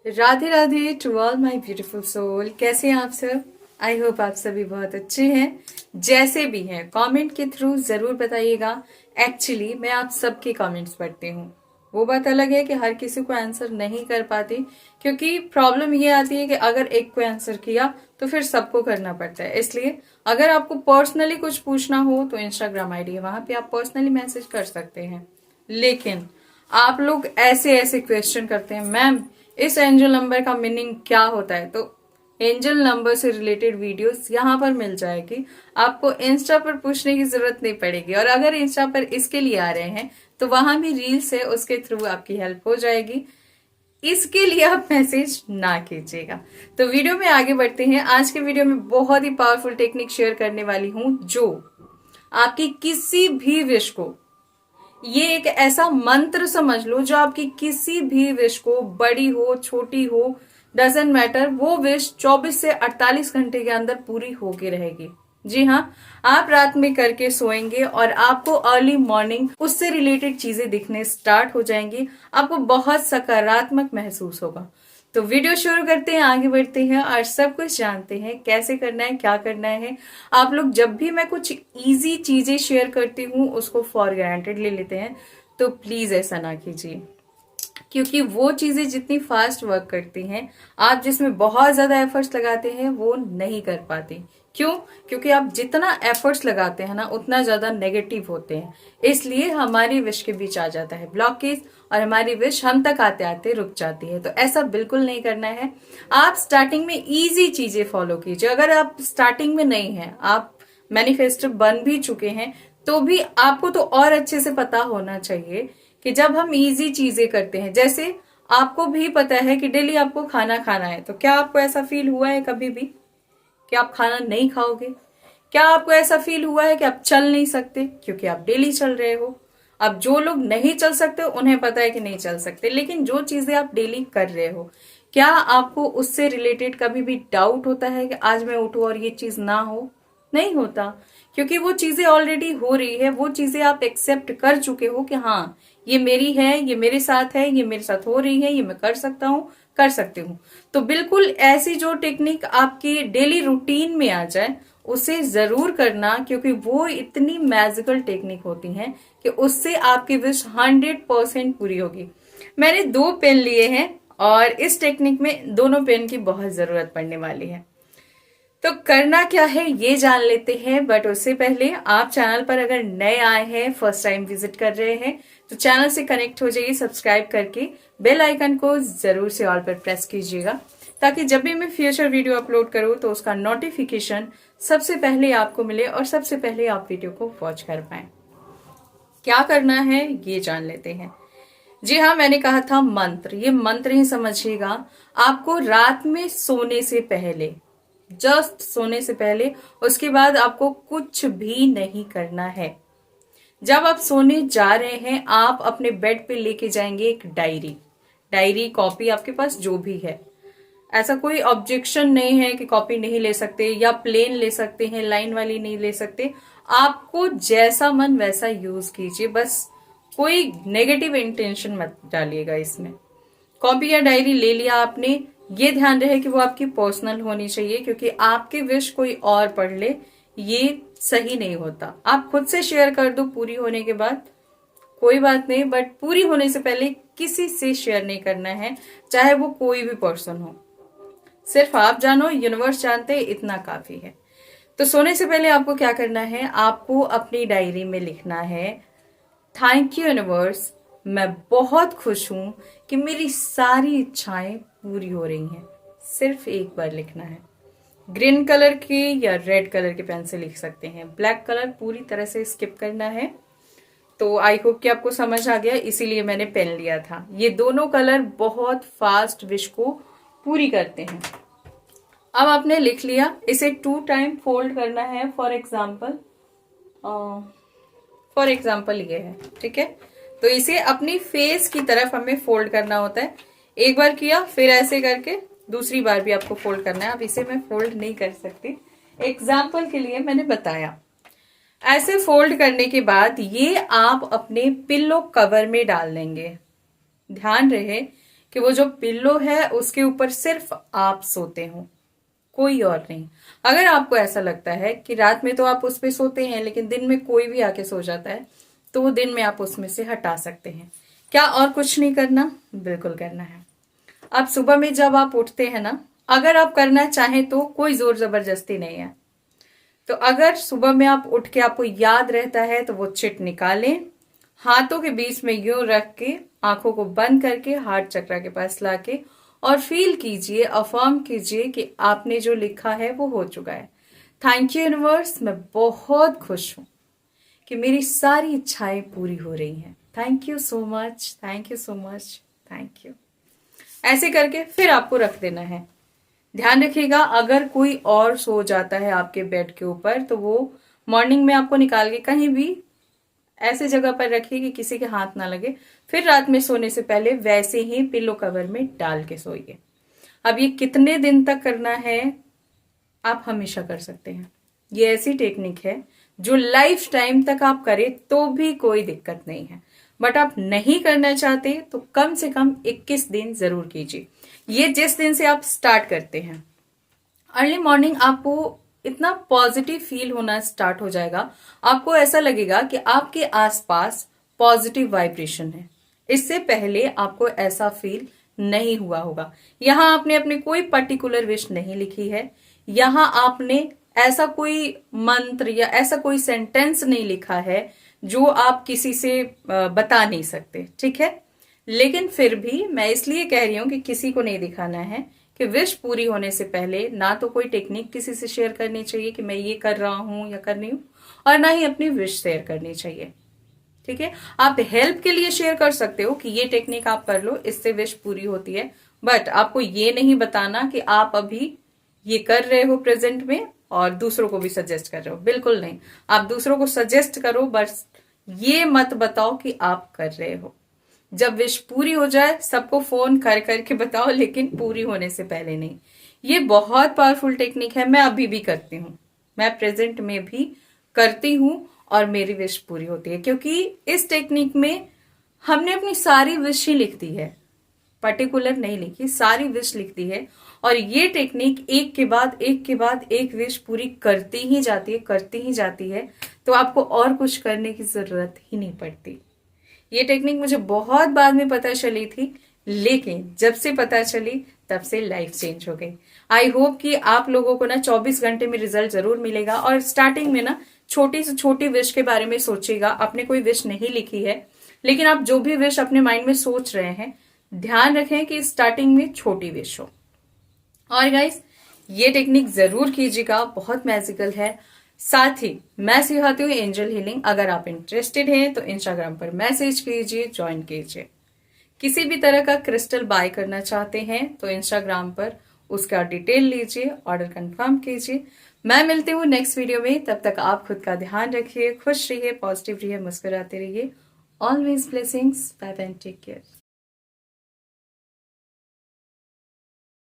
Radhe Radhe to all my beautiful soul. कैसे हैं आप सब? आई होप आप सभी बहुत अच्छे हैं। जैसे भी हैं कमेंट के थ्रू जरूर बताइएगा। एक्चुअली मैं आप सबके कमेंट्स पढ़ती हूँ। वो बात अलग है कि हर किसी को आंसर नहीं कर पाती, क्योंकि प्रॉब्लम ये आती है कि अगर एक को आंसर किया तो फिर सबको करना पड़ता है। इसलिए अगर आपको पर्सनली कुछ पूछना हो तो इंस्टाग्राम आईडी है, वहां पे आप पर्सनली मैसेज कर सकते हैं। लेकिन आप लोग ऐसे ऐसे क्वेश्चन करते हैं, मैम इस एंजल नंबर का मीनिंग क्या होता है? तो एंजल नंबर से रिलेटेड वीडियोस यहाँ पर मिल जाएगी। आपको इंस्टा पर पूछने की जरूरत नहीं पड़ेगी। और अगर इंस्टा पर इसके लिए आ रहे हैं तो वहां भी रील्स है, उसके थ्रू आपकी हेल्प हो जाएगी। इसके लिए आप मैसेज ना कीजिएगा। तो वीडियो में आगे बढ़ते हैं। आज के वीडियो में बहुत ही पावरफुल टेक्निक शेयर करने वाली हूं जो आपकी किसी भी विश को, ये एक ऐसा मंत्र समझ लो जो आपकी किसी भी विश को, बड़ी हो छोटी हो डजेंट मैटर, वो विश 24 से 48 घंटे के अंदर पूरी होके रहेगी। जी हाँ, आप रात में करके सोएंगे और आपको अर्ली मॉर्निंग उससे रिलेटेड चीजें दिखने स्टार्ट हो जाएंगी। आपको बहुत सकारात्मक महसूस होगा। तो वीडियो शुरू करते हैं, आगे बढ़ते हैं और सब कुछ जानते हैं कैसे करना है, क्या करना है। आप लोग जब भी मैं कुछ इजी चीजें शेयर करती हूँ उसको फॉर ग्रांटेड ले लेते हैं, तो प्लीज ऐसा ना कीजिए। क्योंकि वो चीजें जितनी फास्ट वर्क करती हैं, आप जिसमें बहुत ज्यादा एफर्ट्स लगाते हैं वो नहीं कर पाती। क्यों? क्योंकि आप जितना एफर्ट्स लगाते हैं ना उतना ज्यादा नेगेटिव होते हैं। इसलिए हमारी विश के बीच आ जाता है ब्लॉकेज और हमारी विश हम तक आते आते रुक जाती है। तो ऐसा बिल्कुल नहीं करना है। आप स्टार्टिंग में इजी चीजें फॉलो कीजिए। अगर आप स्टार्टिंग में नहीं है, आप मैनिफेस्टर बन भी चुके हैं, तो भी आपको तो और अच्छे से पता होना चाहिए कि जब हम इजी चीजें करते हैं, जैसे आपको भी पता है कि डेली आपको खाना खाना है, तो क्या आपको ऐसा फील हुआ है कभी भी कि आप खाना नहीं खाओगे? क्या आपको ऐसा फील हुआ है कि आप चल नहीं सकते? क्योंकि आप डेली चल रहे हो। अब जो लोग नहीं चल सकते उन्हें पता है कि नहीं चल सकते, लेकिन जो चीजें आप डेली कर रहे हो, क्या आपको उससे रिलेटेड कभी भी डाउट होता है कि आज मैं उठूं और ये चीज ना हो? नहीं होता, क्योंकि वो चीजें ऑलरेडी हो रही है। वो चीजें आप एक्सेप्ट कर चुके हो कि हाँ ये मेरी है, ये मेरे साथ है, ये मेरे साथ हो रही है, ये मैं कर सकता हूँ, कर सकती हूँ। तो बिल्कुल ऐसी जो टेक्निक आपकी डेली रूटीन में आ जाए उसे जरूर करना, क्योंकि वो इतनी मैजिकल टेक्निक होती हैं कि उससे आपकी विश 100% पूरी होगी। मैंने 2 पेन लिए हैं और इस टेक्निक में दोनों पेन की बहुत जरूरत पड़ने वाली है। तो करना क्या है ये जान लेते हैं, बट उससे पहले आप चैनल पर अगर नए आए हैं, फर्स्ट टाइम विजिट कर रहे हैं, तो चैनल से कनेक्ट हो जाइए सब्सक्राइब करके। बेल आइकन को जरूर से ऑल पर प्रेस कीजिएगा, ताकि जब भी मैं फ्यूचर वीडियो अपलोड करूं तो उसका नोटिफिकेशन सबसे पहले आपको मिले और सबसे पहले आप वीडियो को वॉच कर पाए। क्या करना है ये जान लेते हैं। जी हाँ, मैंने कहा था मंत्र, ये मंत्र ही समझिएगा। आपको रात में सोने से पहले, जस्ट सोने से पहले, उसके बाद आपको कुछ भी नहीं करना है। जब आप सोने जा रहे हैं आप अपने बेड पे लेके जाएंगे एक डायरी कॉपी, आपके पास जो भी है। ऐसा कोई ऑब्जेक्शन नहीं है कि कॉपी नहीं ले सकते या प्लेन ले सकते हैं, लाइन वाली नहीं ले सकते। आपको जैसा मन वैसा यूज कीजिए, बस कोई नेगेटिव इंटेंशन मत डालिएगा इसमें। कॉपी या डायरी ले लिया आपने, ये ध्यान रहे कि वो आपकी पर्सनल होनी चाहिए, क्योंकि आपकी विश कोई और पढ़ ले ये सही नहीं होता। आप खुद से शेयर कर दो पूरी होने के बाद, कोई बात नहीं, बट पूरी होने से पहले किसी से शेयर नहीं करना है, चाहे वो कोई भी पर्सन हो। सिर्फ आप जानो, यूनिवर्स जानते, इतना काफी है। तो सोने से पहले आपको क्या करना है, आपको अपनी डायरी में लिखना है, थैंक यू यूनिवर्स, मैं बहुत खुश हूं कि मेरी सारी इच्छाएं पूरी हो रही हैं। सिर्फ एक बार लिखना है। ग्रीन कलर के या रेड कलर के पेन से लिख सकते हैं, ब्लैक कलर पूरी तरह से स्किप करना है। तो आई होप कि आपको समझ आ गया, इसीलिए मैंने पेन लिया था। ये दोनों कलर बहुत फास्ट विश को पूरी करते हैं। अब आपने लिख लिया, इसे 2 टाइम फोल्ड करना है। फॉर एग्जाम्पल ये है, ठीक है? तो इसे अपनी फेस की तरफ हमें फोल्ड करना होता है। एक बार किया, फिर ऐसे करके दूसरी बार भी आपको फोल्ड करना है। अब इसे मैं फोल्ड नहीं कर सकती, एग्जाम्पल के लिए मैंने बताया। ऐसे फोल्ड करने के बाद ये आप अपने पिल्लो कवर में डाल देंगे। ध्यान रहे कि वो जो पिल्लो है उसके ऊपर सिर्फ आप सोते हो, कोई और नहीं। अगर आपको ऐसा लगता है कि रात में तो आप उस पे सोते हैं लेकिन दिन में कोई भी आके सो जाता है, तो वो दिन में आप उसमें से हटा सकते हैं। क्या और कुछ नहीं करना? बिल्कुल करना है। अब सुबह में जब आप उठते हैं ना, अगर आप करना चाहें तो कोई जोर जबरदस्ती नहीं है। तो अगर सुबह में आप उठ के आपको याद रहता है तो वो चिट निकालें, हाथों के बीच में यूं रख के आंखों को बंद करके हार्ट चक्र के पास लाके और फील कीजिए, अफर्म कीजिए कि आपने जो लिखा है वो हो चुका है। थैंक यू यूनिवर्स, मैं बहुत खुश हूं कि मेरी सारी इच्छाएं पूरी हो रही हैं। Thank you so much, thank you so much, thank you. ऐसे करके फिर आपको रख देना है। ध्यान रखिएगा, अगर कोई और सो जाता है आपके बेड के ऊपर तो वो मॉर्निंग में आपको निकाल के कहीं भी ऐसे जगह पर रखिए कि किसी के हाथ ना लगे। फिर रात में सोने से पहले वैसे ही पिलो कवर में डाल के सोइए। अब ये कितने दिन तक करना है? आप हमेशा कर सकते हैं। ये ऐसी टेक्निक है जो लाइफ टाइम तक आप करें तो भी कोई दिक्कत नहीं है। बट आप नहीं करना चाहते तो कम से कम 21 दिन जरूर कीजिए। ये जिस दिन से आप स्टार्ट करते हैं, अर्ली मॉर्निंग आपको इतना पॉजिटिव फील होना स्टार्ट हो जाएगा, आपको ऐसा लगेगा कि आपके आसपास पॉजिटिव वाइब्रेशन है। इससे पहले आपको ऐसा फील नहीं हुआ होगा। यहां आपने अपनी कोई पर्टिकुलर विश नहीं लिखी है, यहां आपने ऐसा कोई मंत्र या ऐसा कोई सेंटेंस नहीं लिखा है जो आप किसी से बता नहीं सकते, ठीक है। लेकिन फिर भी मैं इसलिए कह रही हूं कि किसी को नहीं दिखाना है कि विश पूरी होने से पहले ना तो कोई टेक्निक किसी से शेयर करनी चाहिए कि मैं ये कर रहा हूं या कर रही हूं, और ना ही अपनी विश शेयर करनी चाहिए, ठीक है। आप हेल्प के लिए शेयर कर सकते हो कि ये टेक्निक आप कर लो, इससे विश पूरी होती है। बट आपको ये नहीं बताना कि आप अभी ये कर रहे हो प्रेजेंट में और दूसरों को भी सजेस्ट कर रहे हो, बिल्कुल नहीं। आप दूसरों को सजेस्ट करो, बस ये मत बताओ कि आप कर रहे हो। जब विश पूरी हो जाए सबको फोन कर करके बताओ, लेकिन पूरी होने से पहले नहीं। ये बहुत पावरफुल टेक्निक है, मैं अभी भी करती हूँ, मैं प्रेजेंट में भी करती हूँ और मेरी विश पूरी होती है। क्योंकि इस टेक्निक में हमने अपनी सारी विश ही लिख दी है, पर्टिकुलर नहीं लिखी, सारी विश लिख दी है। और ये टेक्निक एक के बाद एक के बाद एक विश पूरी करती ही जाती है, करती ही जाती है। तो आपको और कुछ करने की जरूरत ही नहीं पड़ती। ये टेक्निक मुझे बहुत बाद में पता चली थी, लेकिन जब से पता चली तब से लाइफ चेंज हो गई। आई होप कि आप लोगों को ना 24 घंटे में रिजल्ट जरूर मिलेगा। और स्टार्टिंग में ना छोटी से छोटी विश के बारे में सोचिएगा। आपने कोई विश नहीं लिखी है, लेकिन आप जो भी विश अपने माइंड में सोच रहे हैं, ध्यान रखें कि स्टार्टिंग में छोटी विश हो। और गाइस, ये टेक्निक जरूर कीजिएगा, बहुत मैजिकल है। साथ ही मैं सिखाती हूँ एंजल हीलिंग। अगर आप इंटरेस्टेड हैं तो इंस्टाग्राम पर मैसेज कीजिए, ज्वाइन कीजिए। किसी भी तरह का क्रिस्टल बाय करना चाहते हैं तो इंस्टाग्राम पर उसका डिटेल लीजिए, ऑर्डर कंफर्म कीजिए। मैं मिलती हूँ नेक्स्ट वीडियो में, तब तक आप खुद का ध्यान रखिए, खुश रहिए, पॉजिटिव रहिए, मुस्कुराते रहिए। Always blessings, bye bye, take care.